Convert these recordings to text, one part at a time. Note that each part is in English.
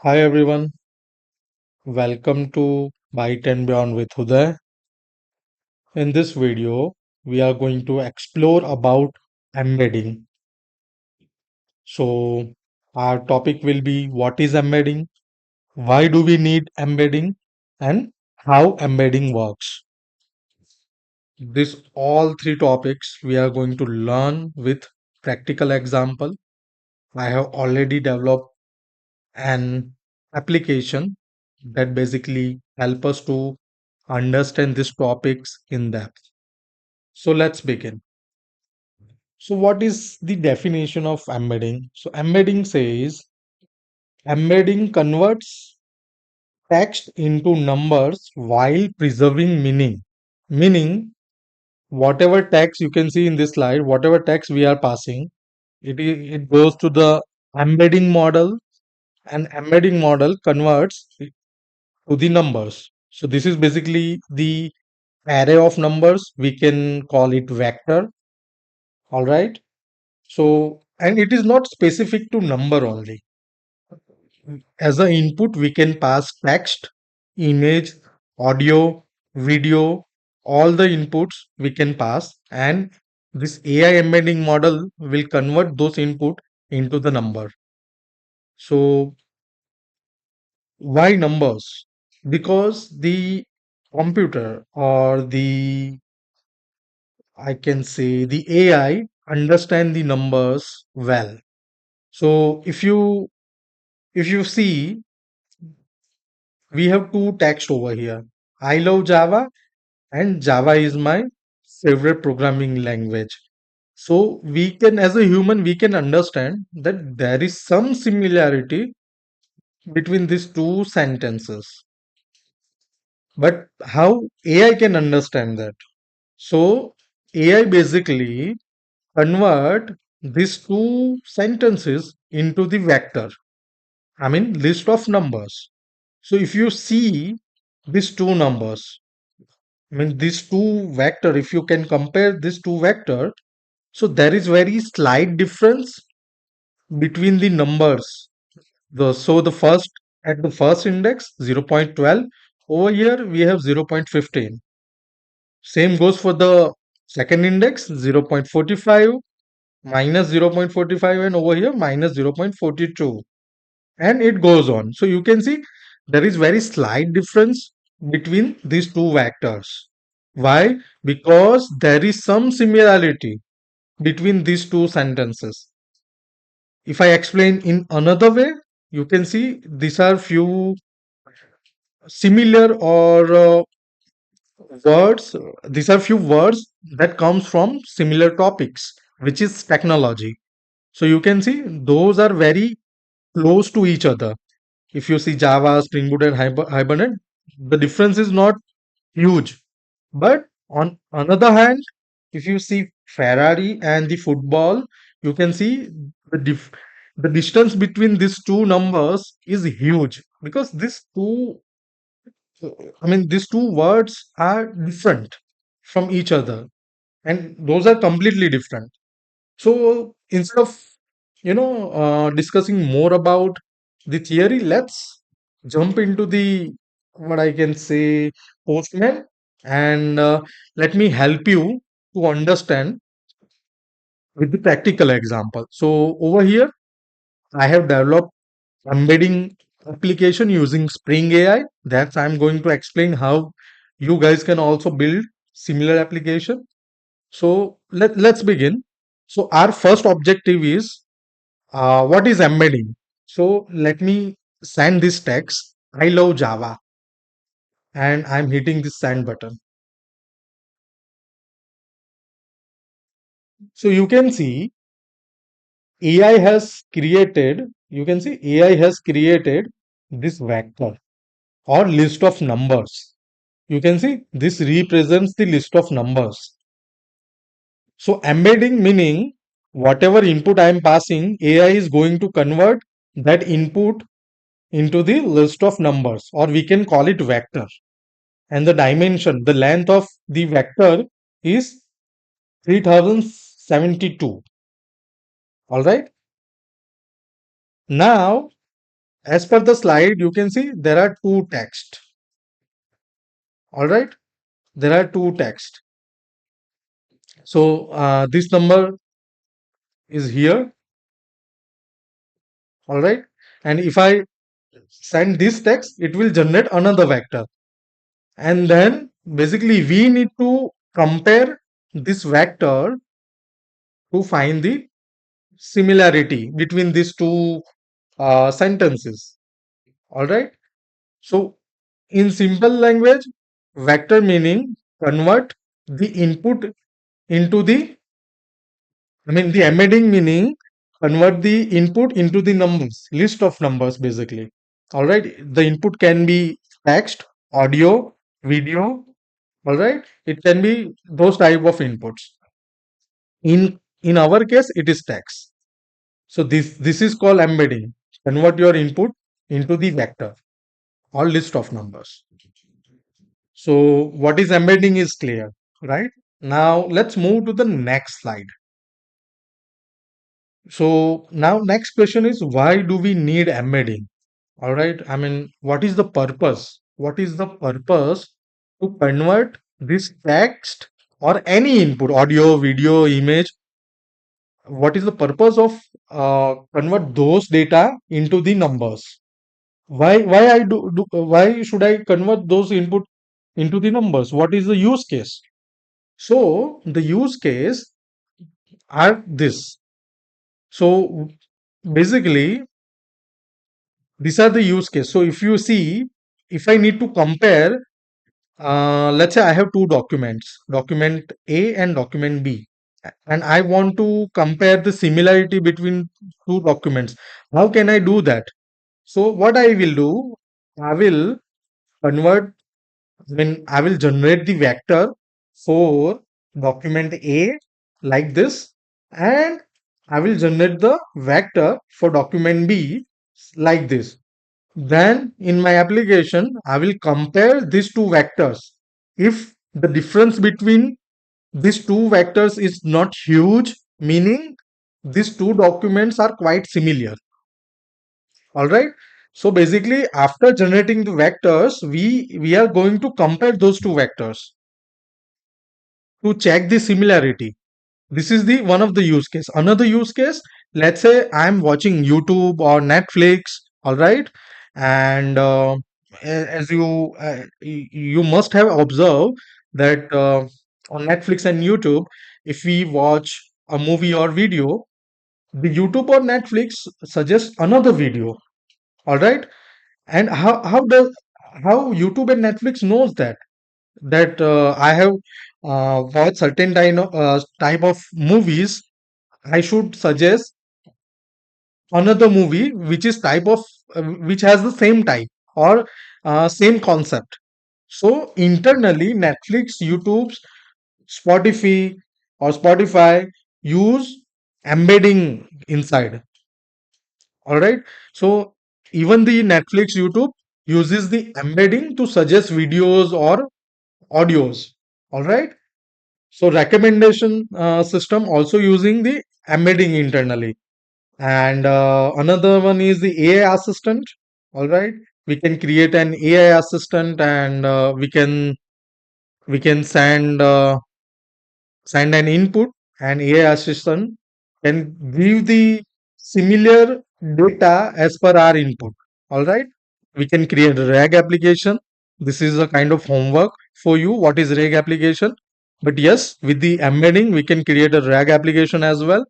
Hi everyone, welcome to Byte and Beyond with Uday. In this video, we are going to explore about embedding. So, our topic will be what is embedding, why do we need embedding, and how embedding works. This all three topics we are going to learn with practical example. I have already developed an application that basically help us to understand these topics in depth. So let's begin. So what is the definition of embedding? So embedding says embedding converts text into numbers while preserving meaning. Meaning whatever text you can see in this slide, whatever text we are passing, it goes to the embedding model, and embedding model converts to the numbers. So this is basically the array of numbers. We can call it vector. All right. So, and it is not specific to number only. As an input, we can pass text, image, audio, video, all the inputs we can pass, and this AI embedding model will convert those input into the number. So, why numbers? Because the computer or the I can say the AI understand the numbers well. So if you see, we have two text over here. I love Java and Java is my favorite programming language. So we can, as a human, we can understand that there is some similarity between these two sentences. But how AI can understand that? So AI basically convert these two sentences into the vector. I mean list of numbers. So if you see these two numbers, I mean these two vector, if you can compare these two vector, so there is very slight difference between the numbers. The first at the first index 0.12, over here we have 0.15. Same goes for the second index 0.45 minus 0.45, and over here minus 0.42, and it goes on. So you can see there is very slight difference between these two vectors. Why? Because there is some similarity between these two sentences. If I explain in another way, you can see these are few similar or words. These are few words that comes from similar topics, which is technology. So you can see those are very close to each other. If you see Java, Spring Boot, and Hibernate, the difference is not huge. But on another hand, if you see Ferrari and the football, you can see the the distance between these two numbers is huge, because these two words are different from each other, and those are completely different. So instead of discussing more about the theory, let's jump into the what I can say postman, and let me help you to understand with the practical example. So over here, I have developed embedding application using Spring AI. That I'm going to explain how you guys can also build similar application. So let's begin. So our first objective is what is embedding? So let me send this text. I love Java, and I'm hitting this send button. So you can see AI has created, you can see AI has created this vector or list of numbers. You can see this represents the list of numbers. So embedding meaning whatever input I am passing, AI is going to convert that input into the list of numbers, or we can call it vector. And the dimension, the length of the vector is 3072. All right. Now As per the slide, you can see there are two text. All right, there are two text. So this number is here. All right, and if I send this text, it will generate another vector, and then basically we need to compare this vector to find the similarity between these two sentences. All right. So in simple language, vector meaning convert the input into the, I mean, the embedding meaning convert the input into the numbers, list of numbers basically. All right. The input can be text, audio, video. All right. It can be those type of inputs. In our case, it is text. So this is called embedding. Convert your input into the vector or list of numbers. So what is embedding is clear, right? Now let's move to the next slide. So now next question is, why do we need embedding? All right. I mean, what is the purpose? What is the purpose to convert this text or any input, audio, video, image? What is the purpose of convert those data into the numbers? Why I why should I convert those input into the numbers? What is the use case? So the use case are this. So basically, these are the use case. So if you see, if I need to compare, let's say I have two documents, document A and document B, and I want to compare the similarity between two documents. How can I do that? So what I will do, I will convert, when I will generate the vector for document A like this, and I will generate the vector for document B like this. Then in my application, I will compare these two vectors. If the difference between these two vectors is not huge, meaning these two documents are quite similar. All right. So basically, after generating the vectors, we are going to compare those two vectors to check the similarity. This is the one of the use case. Another use case, let's say I'm watching YouTube or Netflix. All right, and as you must have observed that on Netflix and YouTube, if we watch a movie or video, the YouTube or Netflix suggests another video. All right, and how YouTube and Netflix knows that I have watched certain type of movies, I should suggest another movie which is type of which has the same type or same concept. So internally, Netflix, YouTube's, Spotify use embedding inside. All right. So even the Netflix, YouTube uses the embedding to suggest videos or audios. All right. So recommendation system also using the embedding internally. And another one is the AI assistant. All right. We can create an AI assistant, and we can send an input, and AI assistant can give the similar data as per our input. All right. We can create a RAG application. This is a kind of homework for you. What is RAG application? But yes, with the embedding, we can create a RAG application as well.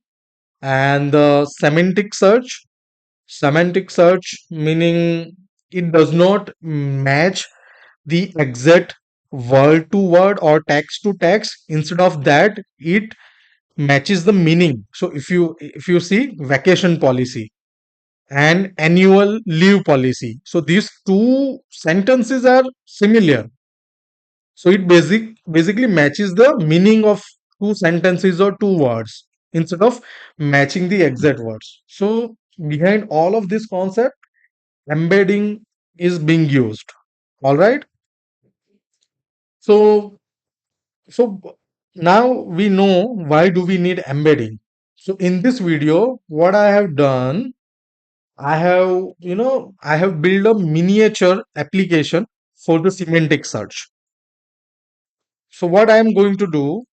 And the semantic search meaning it does not match the exact word to word or text to text. Instead of that, it matches the meaning. So if you see vacation policy and annual leave policy, so these two sentences are similar. So it basically matches the meaning of two sentences or two words instead of matching the exact words. So behind all of this concept, embedding is being used. All right. So so now we know why do we need embedding. So in this video, what I have done, I have built a miniature application for the semantic search. So what I am going to do,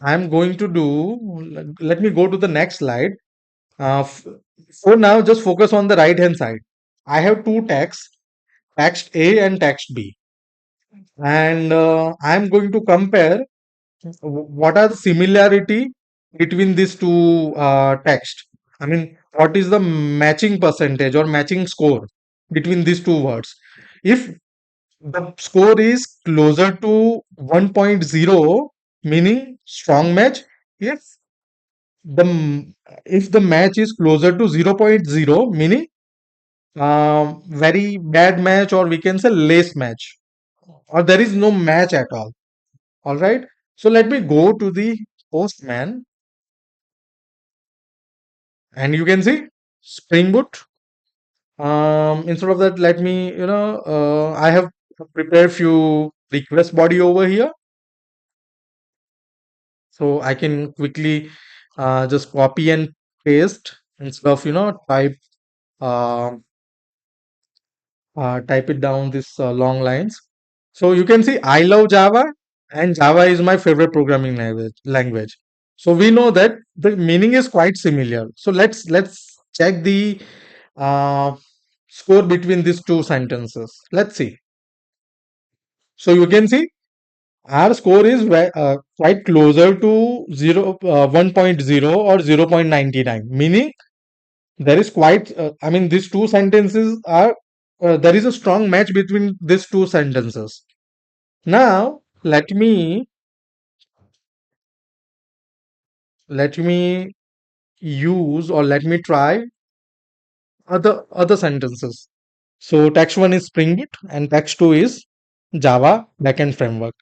let me go to the next slide. For now, just focus on the right hand side. I have two texts, text A and text B, and I am going to compare what are the similarity between these two text. I mean, what is the matching percentage or matching score between these two words? If the score is closer to 1.0, meaning strong match. If the if the match is closer to zero point 0.0, meaning very bad match, or we can say less match, or there is no match at all. All right. So let me go to the Postman, and you can see Spring Boot. Instead of that, let me I have prepared few request body over here, so I can quickly just copy and paste instead of uh, type it down this long lines. So you can see I love Java, and Java is my favorite programming language. So we know that the meaning is quite similar. So let's check the uh, score between these two sentences. Let's see. So you can see our score is quite closer to 1.0 or 0.99, meaning there is quite I mean these two sentences are there is a strong match between these two sentences. Now let me use, or let me try other sentences. So text 1 is Spring Boot and text 2 is Java backend framework.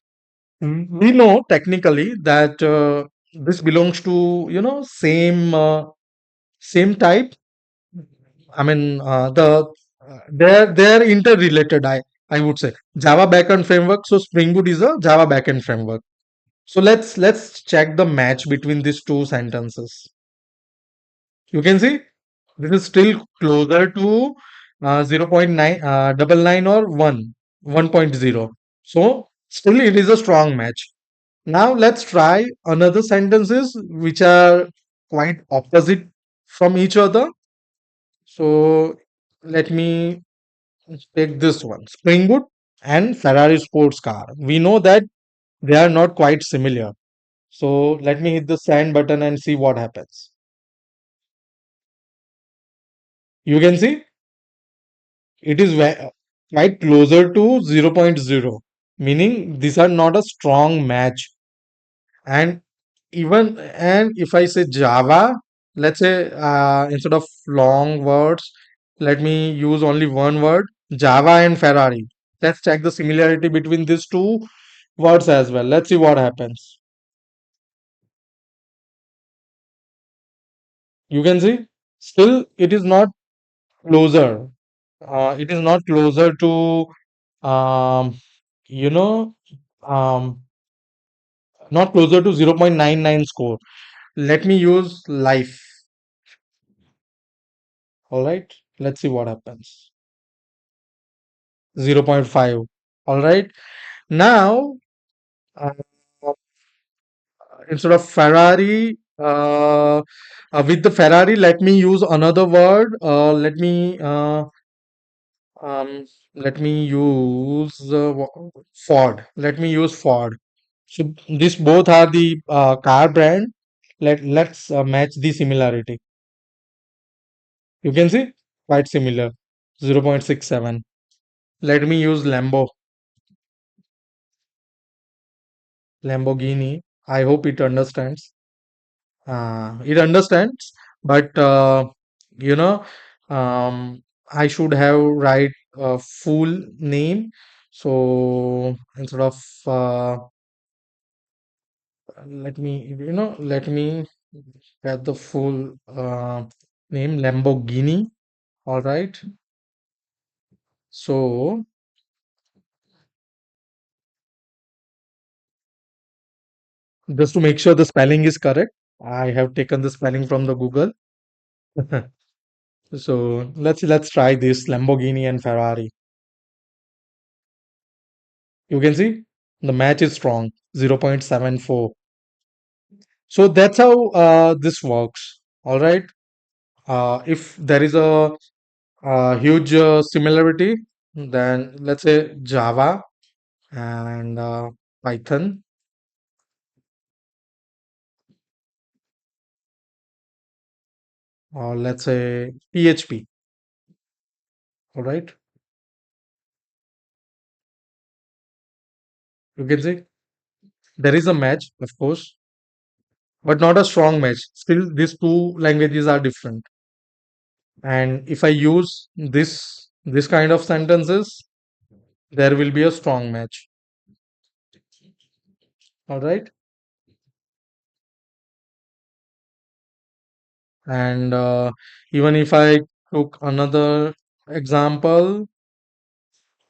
We know technically that this belongs to same type. I mean, they're interrelated. I would say Java backend framework. So Spring Boot is a Java backend framework. So let's check the match between these two sentences. You can see this is still closer to 0.9 double nine or 1.0. So still it is a strong match. Now let's try another sentences which are quite opposite from each other. So let me take this one, Spring Boot and Ferrari sports car. We know that they are not quite similar. So let me hit the send button and see what happens. You can see it is quite closer to zero point 0.0, meaning these are not a strong match. And and if I say Java, let's say instead of long words, let me use only one word, Java and Ferrari. Let's check the similarity between these two words as well. Let's see what happens. You can see still it is not closer. It is not closer to um, you know um, not closer to 0.99 score. Let me use life. All right. Let's see what happens. 0.5. All right. Now, uh, instead of Ferrari, with the Ferrari, let me use another word. Um, let me use Ford. Let me use Ford. So these both are the car brand. Let's match the similarity. You can see quite similar. 0.67. Let me use Lamborghini. I hope it understands. It understands, but you know, I should have write a full name. So instead of let me get the full name Lamborghini. All right. So just to make sure the spelling is correct, I have taken the spelling from the Google. So let's try this Lamborghini and Ferrari. You can see the match is strong, 0.74. So that's how this works. All right. If there is a huge similarity, then let's say Java and Python, or let's say PHP. All right. You can see there is a match, of course, but not a strong match. Still, these two languages are different. And if I use this kind of sentences, there will be a strong match. All right. And even if I took another example,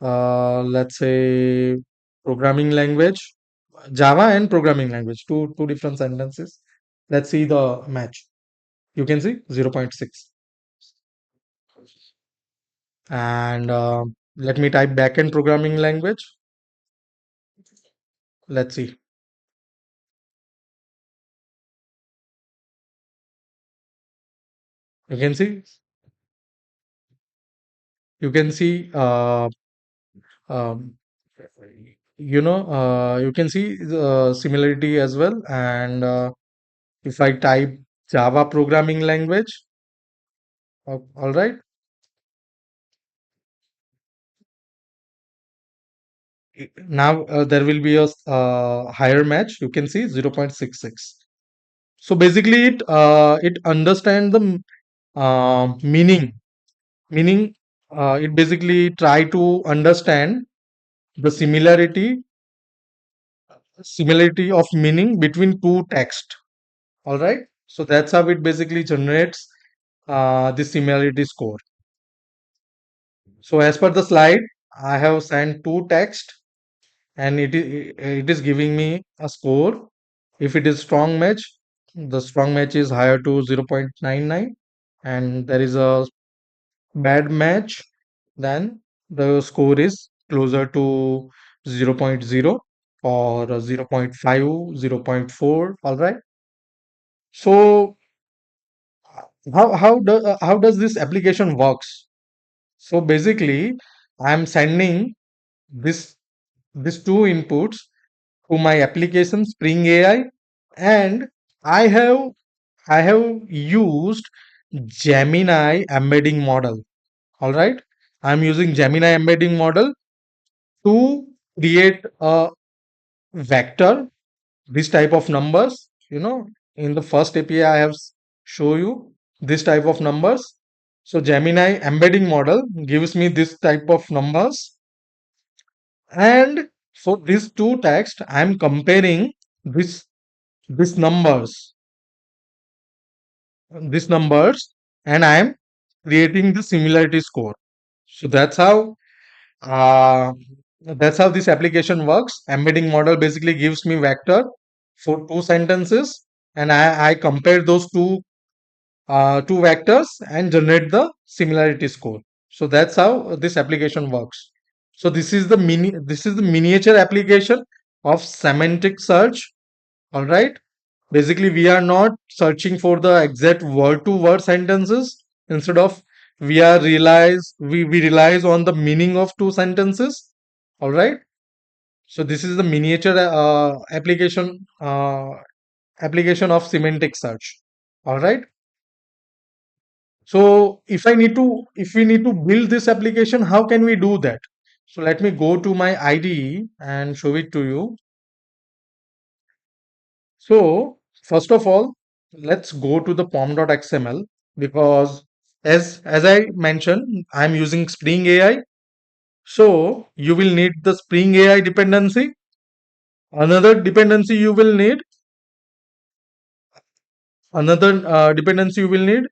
let's say programming language, Java and programming language, two different sentences. Let's see the match. You can see 0.6. And let me type backend programming language. Let's see. You can see you can see um, you can see the similarity as well. And if I type Java programming language, all right, now there will be a higher match. You can see 0.66. So basically it understand the meaning. Meaning, it basically try to understand the similarity of meaning between two text. All right. So that's how it basically generates the similarity score. So as per the slide, I have sent two text, and it is giving me a score. If it is strong match, the strong match is higher to 0.99, and there is a bad match, then the score is closer to zero point 0.0 or 0.5, 0.4. All right. So how does this application works? So basically, I'm sending this these two inputs to my application Spring AI, and I have I have used Gemini embedding model. All right, I'm using Gemini embedding model to create a vector, this type of numbers. In the first API I have show you this type of numbers. So Gemini embedding model gives me this type of numbers, and for these two text I'm comparing this this numbers these numbers, and I'm creating the similarity score. So uh, that's how this application works. Embedding model basically gives me vector for two sentences, and I compare those two vectors and generate the similarity score. So that's how this application works. So this is the miniature application of semantic search. All right. Basically, we are not searching for the exact word to word sentences. Instead of, we realize on the meaning of two sentences. All right. So this is the miniature application of semantic search. All right. So if we need to build this application, how can we do that? So let me go to my IDE and show it to you. So first of all, let's go to the pom.xml, because as I mentioned, I'm using Spring AI. So you will need the Spring AI dependency. Another dependency you will need, another dependency you will need.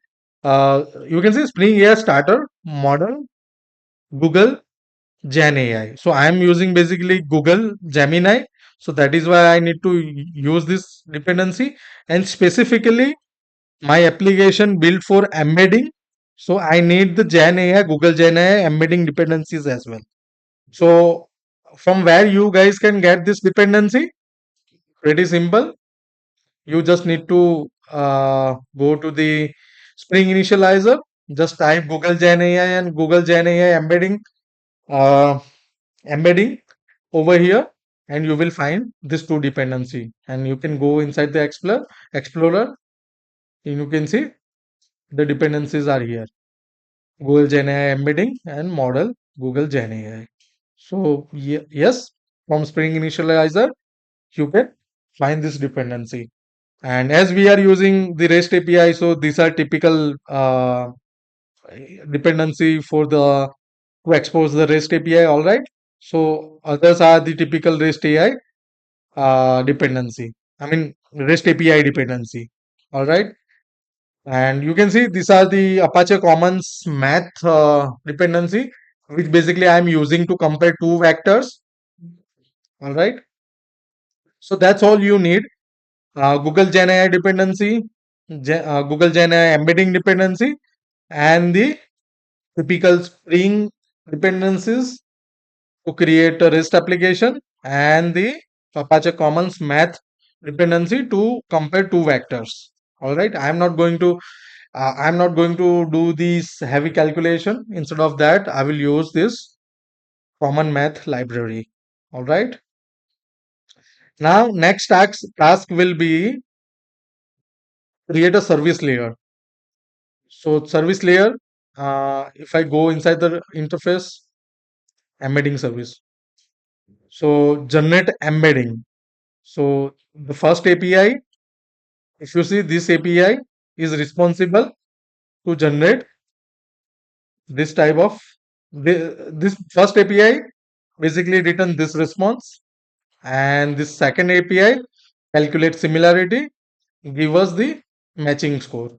You can see Spring AI starter model, Google Gen AI. So I am using basically Google Gemini. So that is why I need to use this dependency, and specifically my application built for embedding. So I need the Gen AI, Google Gen AI embedding dependencies as well. So from where you guys can get this dependency? Pretty simple. You just need to go to the Spring Initializer. Just type Google Gen AI and Google Gen AI uh, embedding over here, and you will find this two dependency. And you can go inside the Explorer, and you can see the dependencies are here. Google Gen AI embedding and model Google Gen AI. So yes, from Spring Initializer, you can find this dependency. And as we are using the REST API, so these are typical dependency for the to expose the REST API. All right. So others are the typical REST AI dependency. I mean REST API dependency. All right. And you can see these are the Apache Commons math dependency, which basically I'm using to compare two vectors. All right. So that's all you need. Google Gen AI dependency, Google Gen AI embedding dependency, and the typical Spring dependencies to create a REST application, and the Apache Commons math dependency to compare two vectors. All right. I'm not going to do this heavy calculation. Instead of that, I will use this common math library. All right. Now, next task will be create a service layer. So, service layer, if I go inside the interface, embedding service. So, generate embedding. So, the first API, if you see this API is responsible to generate this type of this first API basically return this response, and this second API calculate similarity, give us the matching score.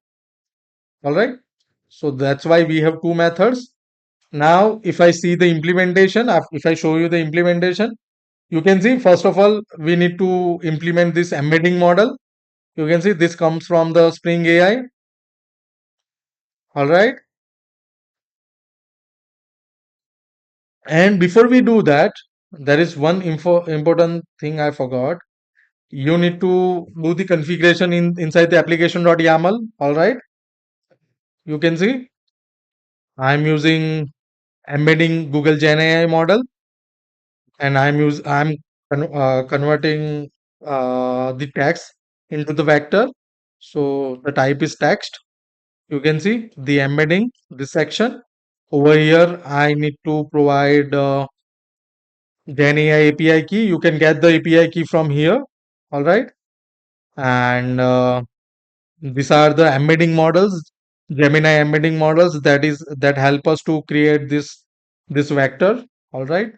All right. So that's why we have two methods. Now, if I see the implementation, if I show you the implementation, you can see first of all we need to implement this embedding model. You can see this comes from the Spring AI. All right. And before we do that, there is one important thing I forgot. You need to do the configuration inside the application.yaml. All right. You can see I'm using embedding Google Gen AI model, and I'm converting the text into the vector. So the type is text. You can see the embedding this section over here. I need to provide Gen AI API key. You can get the API key from here. All right, and these are the embedding models, Gemini embedding models that help us to create this vector. All right.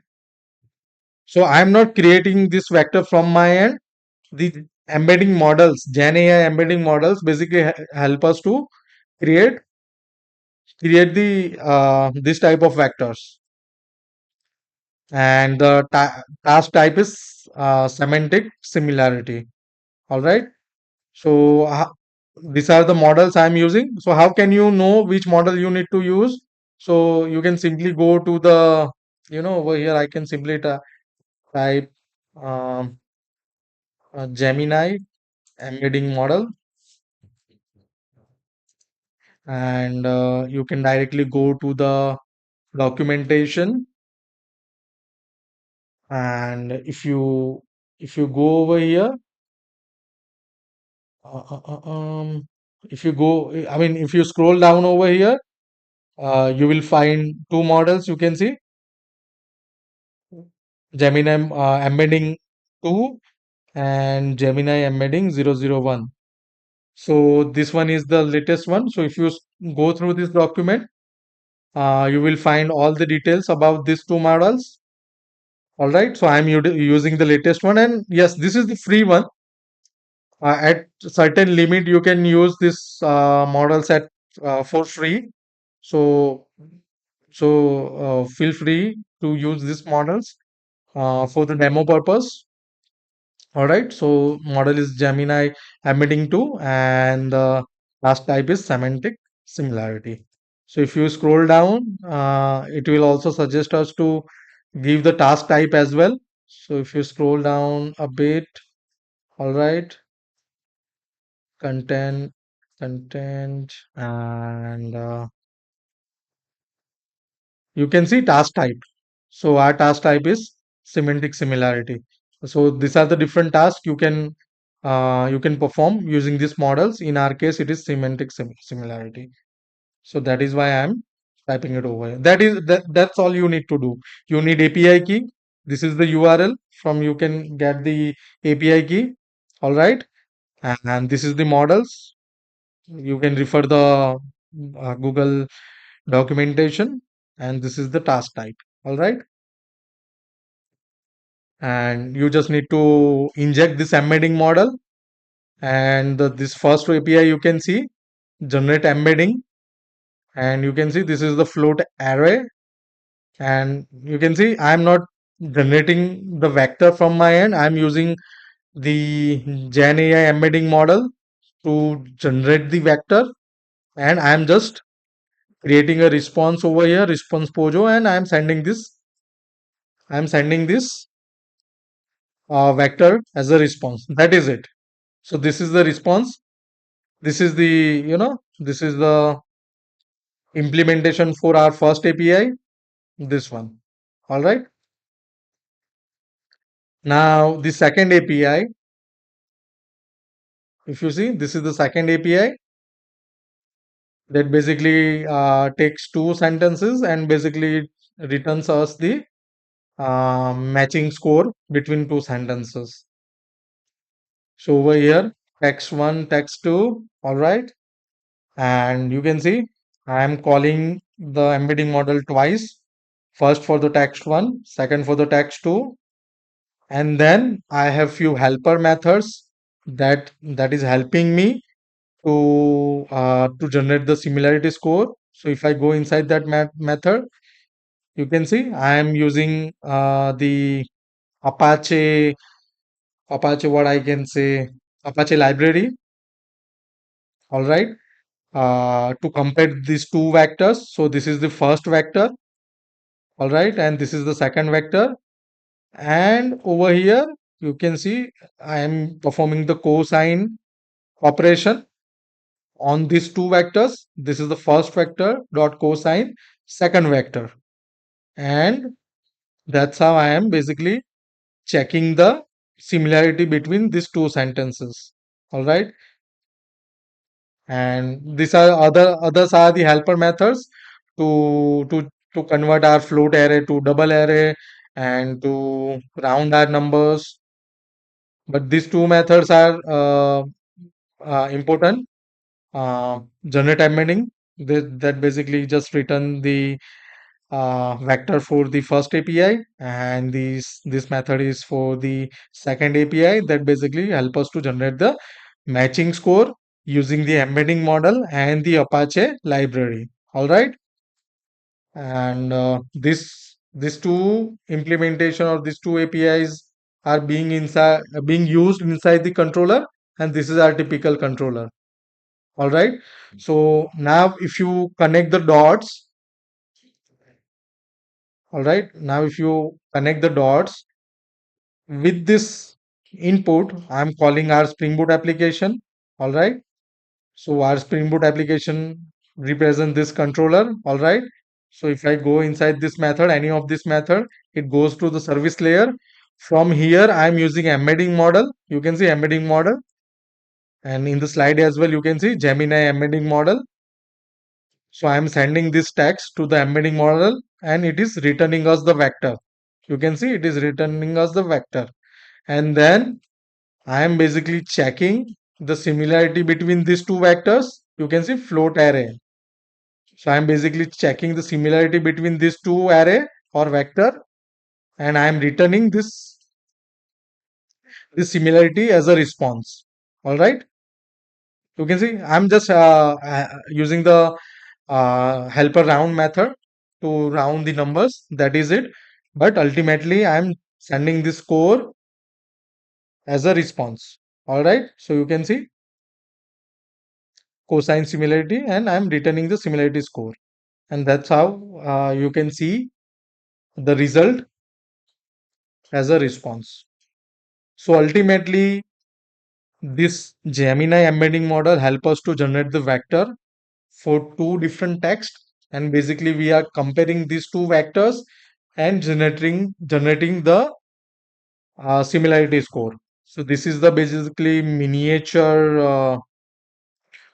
So I'm not creating this vector from my end. The embedding models, Gen AI embedding models, basically help us to create create the this type of vectors. And the task type is semantic similarity. All right. So these are the models I'm using. So how can you know which model you need to use? So you can simply go to the, over here I can simply type um, Gemini embedding model, and you can directly go to the documentation. And if you go over here, uh, uh, uh, um, if you go, I mean, if you scroll down over here, you will find two models. You can see Gemini embedding 2 and Gemini embedding 001. So this one is the latest one. So if you go through this document, you will find all the details about these two models. All right. So I'm using the latest one, and yes, this is the free one. At certain limit, you can use this models at for free. So feel free to use these models for the demo purpose. All right. So model is Gemini embedding 2, and the last type is semantic similarity. So if you scroll down, it will also suggest us to give the task type as well. So if you scroll down a bit, all right, content, content, and you can see task type. So our task type is semantic similarity. So these are the different tasks you can perform using these models. In our case, it is semantic similarity. So that is why I am typing it over here. That's all you need to do. You need API key. This is the URL from you can get the API key. All right, and this is the models. You can refer the Google documentation, and this is the task type. All right, and you just need to inject this embedding model, and this first API you can see generate embedding, and you can see this is the float array, and you can see I'm not generating the vector from my end. I'm using the Gen AI embedding model to generate the vector, and I'm just creating a response over here, response pojo, and I'm sending this vector as a response. That is it. So this is the response. This is this is the implementation for our first API. This one. All right. Now the second API, if you see, this is the second API that basically takes two sentences and basically returns us the matching score between two sentences. So over here, text one, text two, all right. And you can see I am calling the embedding model twice. First for the text one, second for the text two, and then I have few helper methods that is helping me to generate the similarity score. So if I go inside that method, you can see I am using the Apache Apache what I can say Apache library. All right, to compare these two vectors. So this is the first vector. All right, and this is the second vector. And over here, you can see I am performing the cosine operation on these two vectors. This is the first vector dot cosine second vector, and that's how I am basically checking the similarity between these two sentences. All right, and these are others are the helper methods to convert our float array to double array and to round our numbers. But these two methods are important. Generate embedding that basically just return the vector for the first API, and this method is for the second API that basically help us to generate the matching score using the embedding model and the Apache library. All right, and these two implementation or these two APIs are being used inside the controller, and this is our typical controller. All right, so now if you connect the dots, all right, now if you connect the dots with this input, I'm calling our Spring Boot application. All right, so our Spring Boot application represents this controller. All right, so if I go inside this method, any of this method, it goes to the service layer. From here, I'm using embedding model. You can see embedding model, and in the slide as well, you can see Gemini embedding model. So I'm sending this text to the embedding model, and it is returning us the vector. You can see it is returning us the vector. And then I am basically checking the similarity between these two vectors. You can see float array. So I am basically checking the similarity between these two array or vector, and I am returning this similarity as a response. All right. You can see I'm just using the helper round method to round the numbers. That is it. But ultimately, I'm sending this score as a response. All right. So you can see cosine similarity, and I'm returning the similarity score. and that's how you can see the result as a response. So ultimately, this Gemini embedding model help us to generate the vector for two different text, and basically we are comparing these two vectors and generating the similarity score. So this is the basically miniature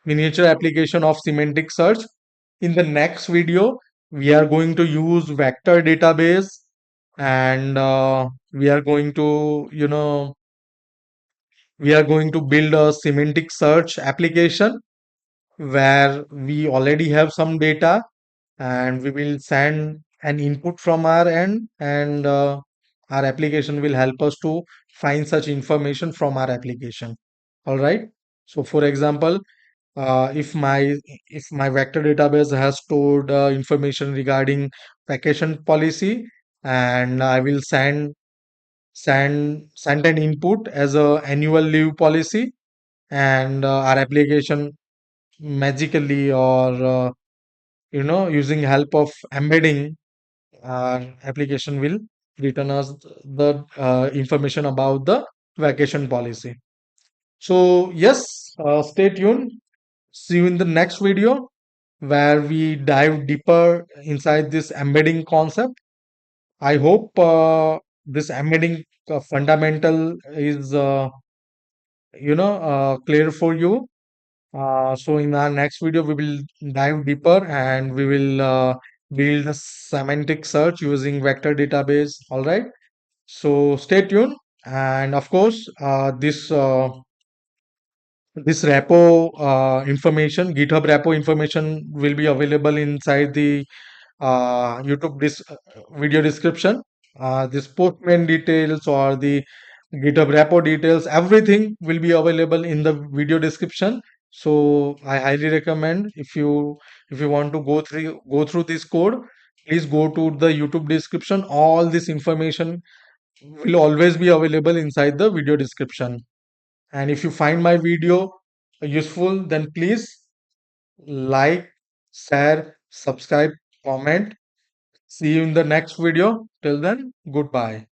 application of semantic search. In the next video, we are going to use vector database, and we are going to we are going to build a semantic search application where we already have some data, and we will send an input from our end, and our application will help us to find such information from our application. All right. So for example, if my vector database has stored information regarding vacation policy, and I will send an input as a annual leave policy, and our application magically, or using help of embedding, our application will return us the information about the vacation policy. So yes, stay tuned. See you in the next video where we dive deeper inside this embedding concept. I hope this embedding fundamental is clear for you. So in our next video, we will dive deeper, and we will build a semantic search using vector database. All right. So stay tuned, and of course, this repo GitHub repo information will be available inside the YouTube video description. This postman details or the GitHub repo details, everything will be available in the video description. So I highly recommend, if you want to go through this code, please go to the YouTube description. All this information will always be available inside the video description. And if you find my video useful, then please like, share, subscribe, comment. See you in the next video. Till then, goodbye.